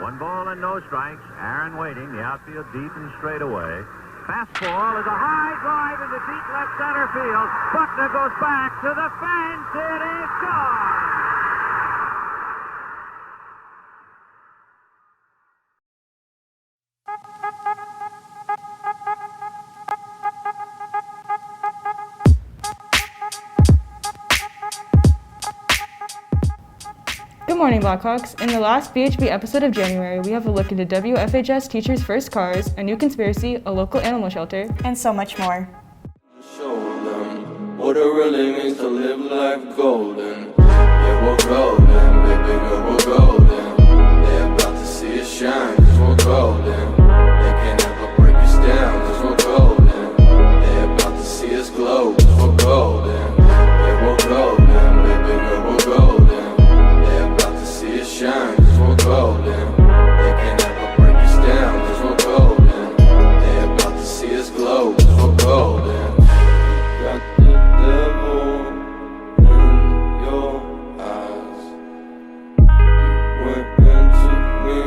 1 ball and no strikes. Aaron waiting, the outfield deep and straight away. Fastball is a high drive into deep left center field. Buckner goes back to the fence. It is gone. Good morning, Blackhawks. In the last BHB episode of January, we have a look into WFHS teachers' first cars, a new conspiracy, a local animal shelter, and so much more. Show them what it really means to live life golden. Yeah, we're golden, baby girl, we're golden. They're about to see us shine, cause we're golden. They can't ever break us down, cause we're golden. They're about to see us glow, cause we're golden. Yeah, we're golden, baby girl, we're golden. Shine, cause we're golden. They can't ever break us down, cause we're golden. They're about to see us glow, cause we're golden. Got the devil in your eyes. You went into me,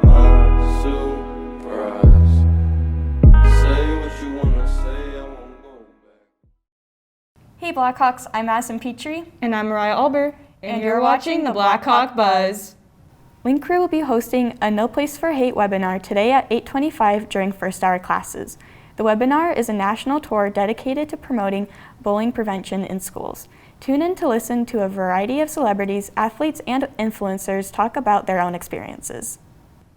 my surprise. Say what you wanna say, I won't go back. Hey Blackhawks, I'm Madison Petrie. and I'm Mariah Alber. And you're watching the Blackhawk Buzz. Wing Crew will be hosting a No Place for Hate webinar today at 8:25 during first hour classes. The webinar is a national tour dedicated to promoting bullying prevention in schools. Tune in to listen to a variety of celebrities, athletes, and influencers talk about their own experiences.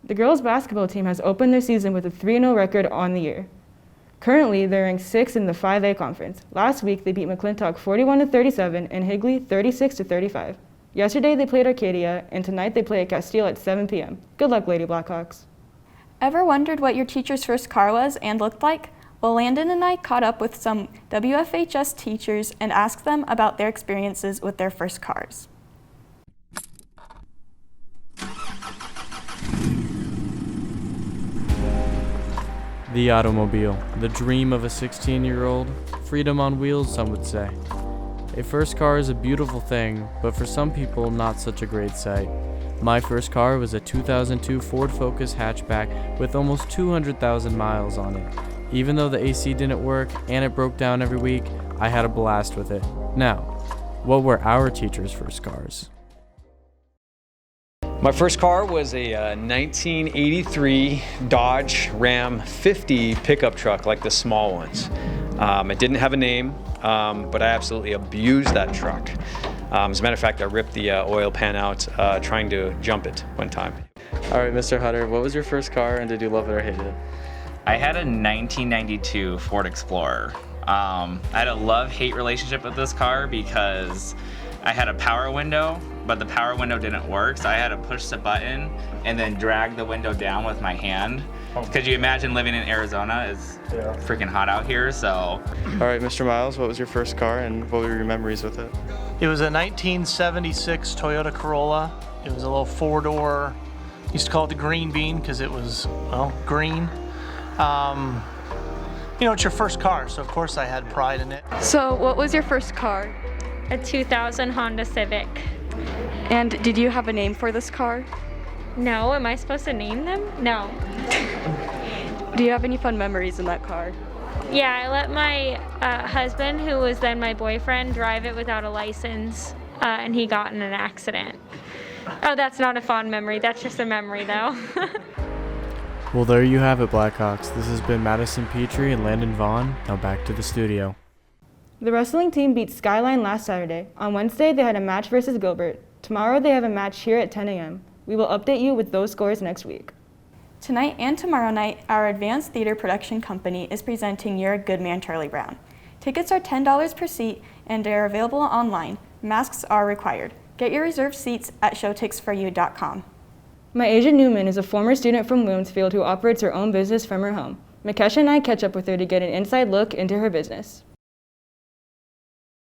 The girls' basketball team has opened their season with a 3-0 record on the year. Currently, they're ranked 6th in the 5A conference. Last week, they beat McClintock 41-37 and Higley 36-35. Yesterday, they played Arcadia, and tonight they play at Castile at 7 p.m. Good luck, Lady Blackhawks. Ever wondered what your teacher's first car was and looked like? Well, Landon and I caught up with some WFHS teachers and asked them about their experiences with their first cars. The automobile, the dream of a 16-year-old, freedom on wheels, some would say. A first car is a beautiful thing, but for some people, not such a great sight. My first car was a 2002 Ford Focus hatchback with almost 200,000 miles on it. Even though the AC didn't work and it broke down every week, I had a blast with it. Now, what were our teachers' first cars? My first car was a 1983 Dodge Ram 50 pickup truck, like the small ones. It didn't have a name, but I absolutely abused that truck. As a matter of fact, I ripped the oil pan out trying to jump it one time. All right, Mr. Hutter, what was your first car and did you love it or hate it? I had a 1992 Ford Explorer. I had a love-hate relationship with this car because I had a power window, but the power window didn't work, so I had to push the button and then drag the window down with my hand. Could you imagine living in Arizona? It's freaking hot out here, so. All right, Mr. Miles, what was your first car and what were your memories with it? It was a 1976 Toyota Corolla. It was a little 4-door. Used to call it the green bean because it was, well, green. You know, it's your first car, so of course I had pride in it. So what was your first car? A 2000 Honda Civic. And did you have a name for this car? No, am I supposed to name them? No. Do you have any fun memories in that car? Yeah, I let my husband, who was then my boyfriend, drive it without a license, and he got in an accident. Oh, that's not a fond memory. That's just a memory, though. Well, there you have it, Blackhawks. This has been Madison Petrie and Landon Vaughn. Now back to the studio. The wrestling team beat Skyline last Saturday. On Wednesday, they had a match versus Gilbert. Tomorrow, they have a match here at 10 a.m. We will update you with those scores next week. Tonight and tomorrow night, our Advanced Theater Production Company is presenting You're a Good Man, Charlie Brown. Tickets are $10 per seat and they are available online. Masks are required. Get your reserved seats at showticksforyou.com. Myasia Newman is a former student from Williamsfield who operates her own business from her home. Makesha and I catch up with her to get an inside look into her business.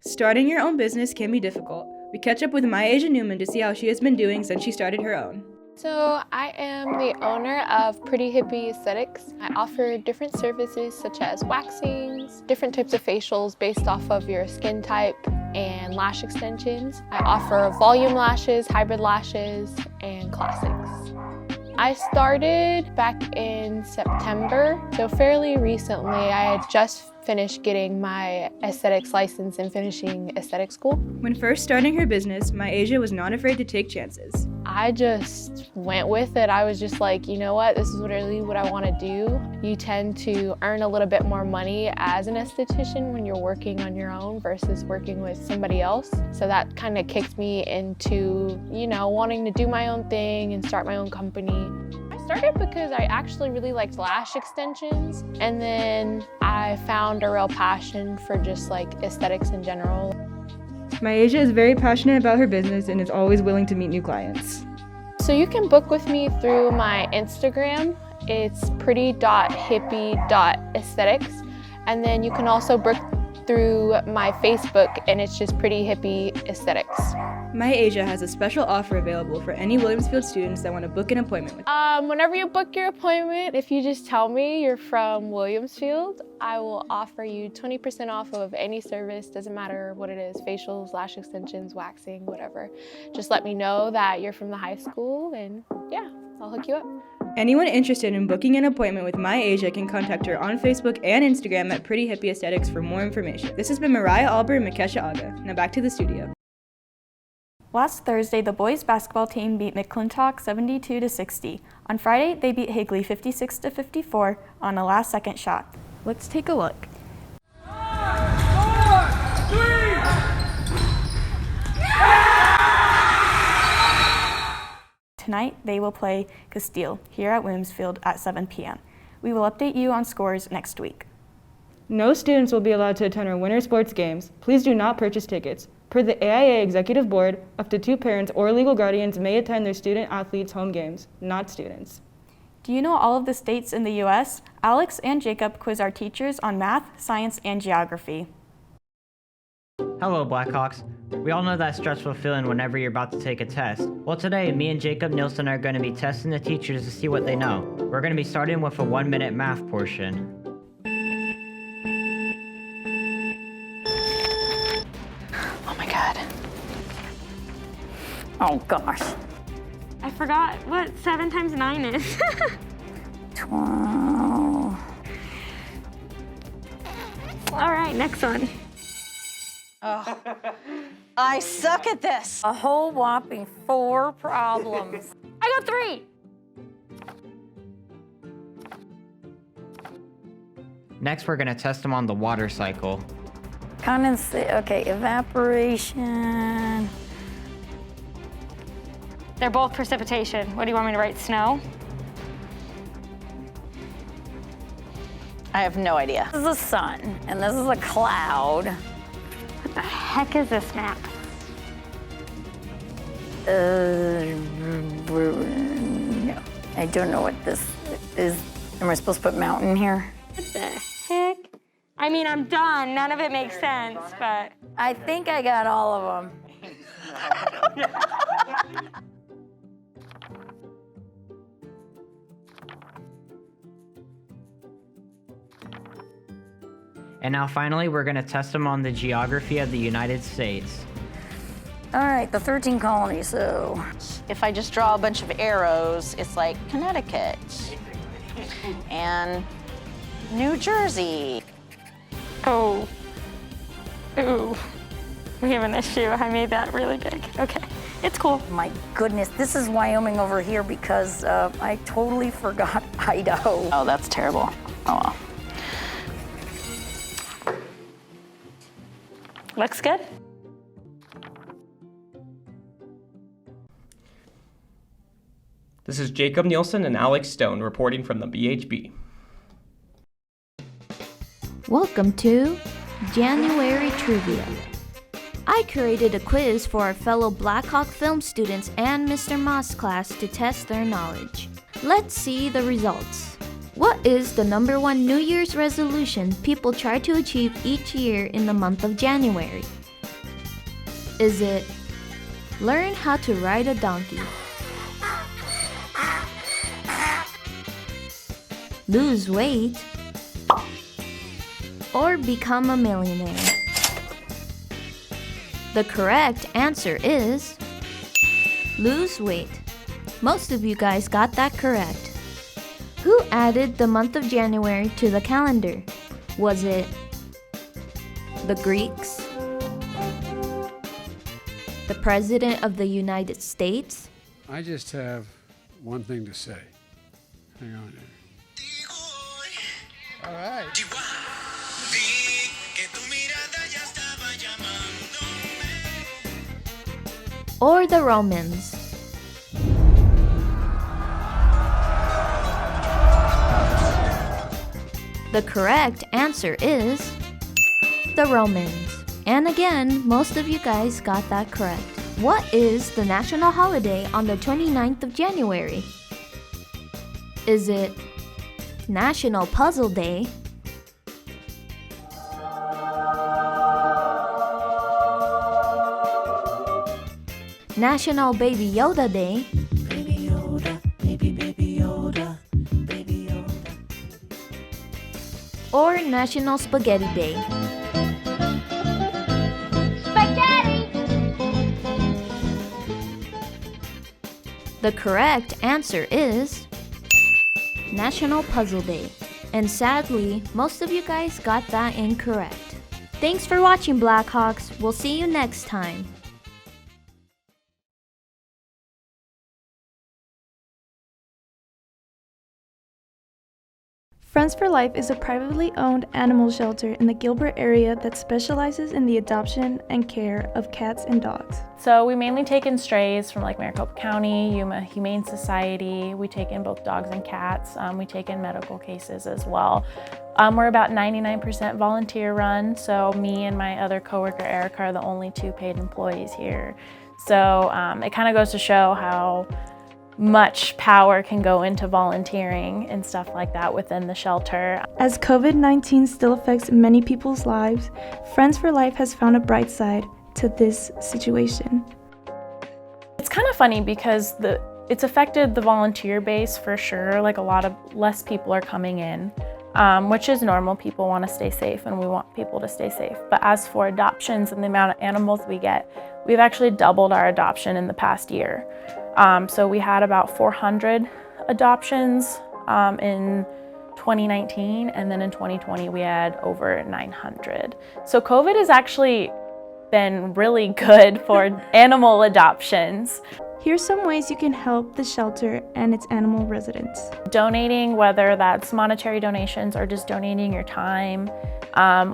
Starting your own business can be difficult. We catch up with Myasia Newman to see how she has been doing since she started her own. So I am the owner of Pretty Hippie Aesthetics. I offer different services such as waxings, different types of facials based off of your skin type, and lash extensions. I offer volume lashes, hybrid lashes, and classics. I started back in September, so fairly recently. I had just finished getting my aesthetics license and finishing aesthetic school. When first starting her business, Myasia was not afraid to take chances. I just went with it. I was just like, you know what, this is really what I want to do. You tend to earn a little bit more money as an esthetician when you're working on your own versus working with somebody else. So that kind of kicked me into, wanting to do my own thing and start my own company. I started because I actually really liked lash extensions, and then I found a real passion for just like aesthetics in general. Myasia is very passionate about her business and is always willing to meet new clients. So you can book with me through my Instagram. It's pretty.hippie.aesthetics. And then you can also book through my Facebook, and it's just Pretty Hippie Aesthetics. Myasia has a special offer available for any Williamsfield students that want to book an appointment with. Whenever you book your appointment, if you just tell me you're from Williamsfield, I will offer you 20% off of any service. Doesn't matter what it is, facials, lash extensions, waxing, whatever. Just let me know that you're from the high school, and yeah, I'll hook you up. Anyone interested in booking an appointment with Myasia can contact her on Facebook and Instagram at Pretty Hippie Aesthetics for more information. This has been Mariah Albert and Makesha Aga. Now back to the studio. Last Thursday, the boys basketball team beat McClintock 72-60. On Friday, they beat Higley 56-54 on a last-second shot. Let's take a look. Tonight, they will play Castile here at Williamsfield at 7 p.m. We will update you on scores next week. No students will be allowed to attend our winter sports games. Please do not purchase tickets. Per the AIA Executive Board, up to 2 parents or legal guardians may attend their student-athletes' home games, not students. Do you know all of the states in the U.S.? Alex and Jacob quiz our teachers on math, science, and geography. Hello, Blackhawks. We all know that stressful feeling whenever you're about to take a test. Well, today, me and Jacob Nielsen are going to be testing the teachers to see what they know. We're going to be starting with a 1-minute math portion. Oh my God. Oh gosh. I forgot what 7 times 9 is. 12. All right, next one. Oh, I suck at this. A whole whopping 4 problems. I got 3. Next, we're going to test them on the water cycle. Condensate, okay, evaporation. They're both precipitation. What do you want me to write, snow? I have no idea. This is the sun, and this is a cloud. What the heck is this map? No, I don't know what this is. Am I supposed to put mountain here? What the heck? I mean, I'm done. None of it makes sense, but. I think I got all of them. And now finally, we're going to test them on the geography of the United States. All right, the 13 colonies, so. If I just draw a bunch of arrows, it's like Connecticut and New Jersey. Oh. Ooh. We have an issue. I made that really big. Okay. It's cool. My goodness, this is Wyoming over here because I totally forgot Idaho. Oh, that's terrible. Oh well. Looks good. This is Jacob Nielsen and Alex Stone reporting from the BHB. Welcome to January Trivia. I created a quiz for our fellow Blackhawk film students and Mr. Moss class to test their knowledge. Let's see the results. What is the #1 New Year's resolution people try to achieve each year in the month of January? Is it learn how to ride a donkey, lose weight, or become a millionaire? The correct answer is lose weight. Most of you guys got that correct. Who added the month of January to the calendar? Was it the Greeks? The President of the United States? I just have one thing to say. Hang on. All right. Or the Romans? The correct answer is the Romans. And again, most of you guys got that correct. What is the national holiday on the 29th of January? Is it National Puzzle Day? National Baby Yoda Day? Baby Yoda, baby Yoda, baby Yoda. Or National Spaghetti Day? Spaghetti! The correct answer is National Puzzle Day. And sadly, most of you guys got that incorrect. Thanks for watching, Blackhawks. We'll see you next time. Friends for Life is a privately owned animal shelter in the Gilbert area that specializes in the adoption and care of cats and dogs. So we mainly take in strays from like Maricopa County, Yuma Humane Society. We take in both dogs and cats. We take in medical cases as well. We're about 99% volunteer run, so me and my other coworker Erica are the only two paid employees here. So it kind of goes to show how much power can go into volunteering and stuff like that within the shelter. As COVID-19 still affects many people's lives, Friends for Life has found a bright side to this situation. It's kind of funny because it's affected the volunteer base for sure. Like less people are coming in, which is normal. People want to stay safe and we want people to stay safe. But as for adoptions and the amount of animals we get, we've actually doubled our adoption in the past year. So we had about 400 adoptions in 2019, and then in 2020 we had over 900. So COVID has actually been really good for animal adoptions. Here's some ways you can help the shelter and its animal residents. Donating, whether that's monetary donations or just donating your time,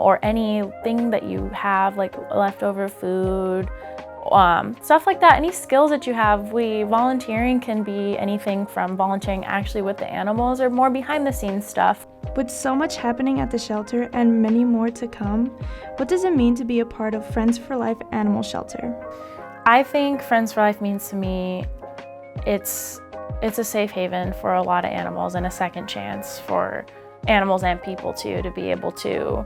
or anything that you have, like leftover food, stuff like that. Any skills that you have. Volunteering can be anything from volunteering actually with the animals or more behind the scenes stuff. With so much happening at the shelter and many more to come, what does it mean to be a part of Friends for Life Animal Shelter? I think Friends for Life means to me, it's a safe haven for a lot of animals and a second chance for animals and people too, to be able to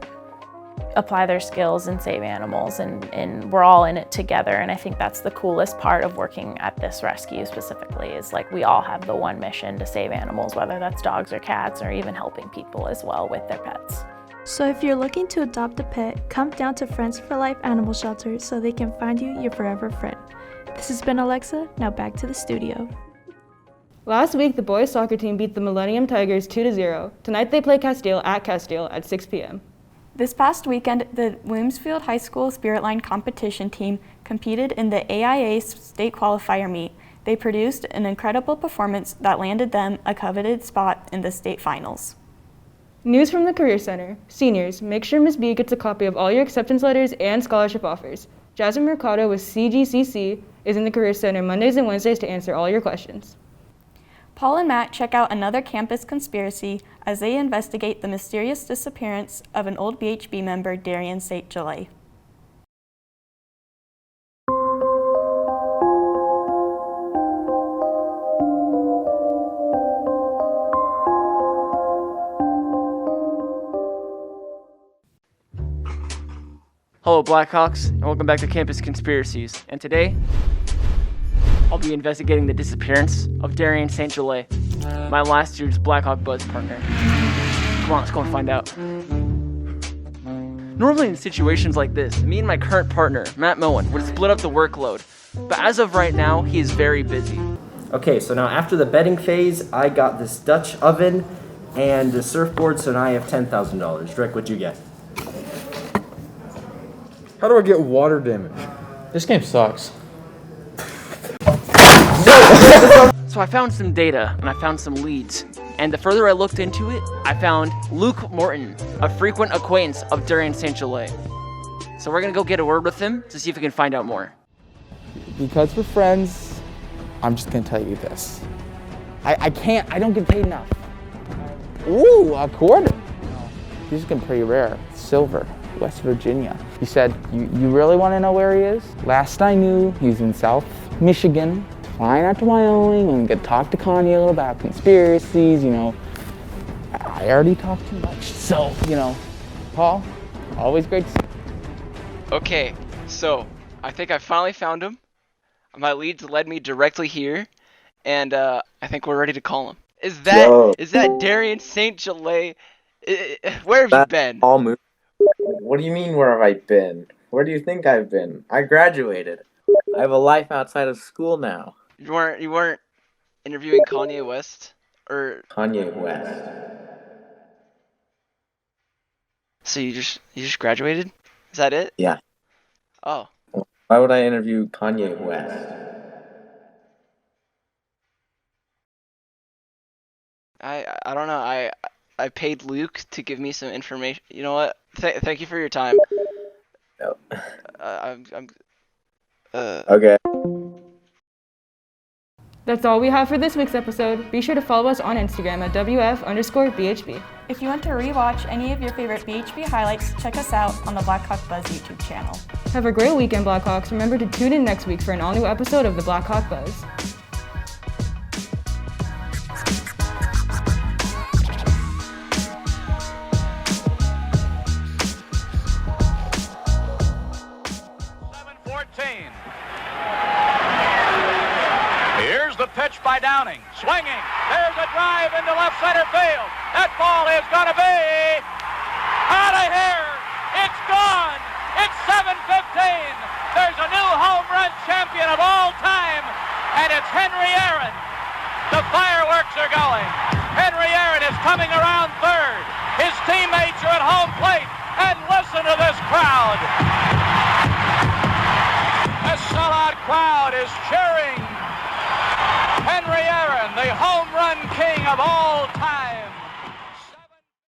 apply their skills and save animals, and we're all in it together. And I think that's the coolest part of working at this rescue specifically, is like we all have the one mission to save animals, whether that's dogs or cats or even helping people as well with their pets. So if you're looking to adopt a pet, come down to Friends for Life Animal Shelter so they can find you your forever friend. This has been Alexa, now back to the studio. Last week, the boys soccer team beat the Millennium Tigers 2-0. Tonight they play Castile at 6 p.m. This past weekend, the Williamsfield High School Spirit Line competition team competed in the AIA state qualifier meet. They produced an incredible performance that landed them a coveted spot in the state finals. News from the Career Center. Seniors, make sure Ms. B gets a copy of all your acceptance letters and scholarship offers. Jasmine Mercado with CGCC is in the Career Center Mondays and Wednesdays to answer all your questions. Paul and Matt check out another campus conspiracy as they investigate the mysterious disappearance of an old BHB member, Darian St. July. Hello Blackhawks, and welcome back to Campus Conspiracies. And today, I'll be investigating the disappearance of Darian St. July, my last year's Blackhawk Buzz partner. Come on, let's go and find out. Normally in situations like this, me and my current partner, Matt Moen, would split up the workload. But as of right now, he is very busy. Okay, so now after the betting phase, I got this Dutch oven and the surfboard, so now I have $10,000. Drake, what'd you get? How do I get water damage? This game sucks. So I found some data and I found some leads. And the further I looked into it, I found Luke Morton, a frequent acquaintance of Darian St. Gelais. So we're gonna go get a word with him to see if we can find out more. Because we're friends, I'm just gonna tell you this. I don't get paid enough. Ooh, a quarter. These are pretty rare. Silver, West Virginia. You said, you really wanna know where he is? Last I knew, he was in South Michigan, flying out to Wyoming, and get to talk to Kanye a little about conspiracies, I already talked too much. So, Paul, always great to see you. Okay, so I think I finally found him. My leads led me directly here, and I think we're ready to call him. Is that Darian St. Gelais? Where have you been? What do you mean, where have I been? Where do you think I've been? I graduated. I have a life outside of school now. You weren't interviewing Kanye West? Or Kanye West. So you just graduated? Is that it? Yeah. Oh. Why would I interview Kanye West? I don't know. I paid Luke to give me some information. You know what? Thank you for your time. No. Okay. That's all we have for this week's episode. Be sure to follow us on Instagram at WF_BHB. If you want to rewatch any of your favorite BHB highlights, check us out on the Blackhawk Buzz YouTube channel. Have a great weekend, Blackhawks. Remember to tune in next week for an all-new episode of the Blackhawk Buzz. Here's the pitch by Downing. Swinging. There's a drive into left center field. That ball is going to be out of here. It's gone. It's 7:15. There's a new home run champion of all time, and it's Henry Aaron. The fireworks are going. Henry Aaron is coming around third. His teammates are at home plate, and listen to this crowd. This sellout crowd is cheering Henry Aaron, the home run king of all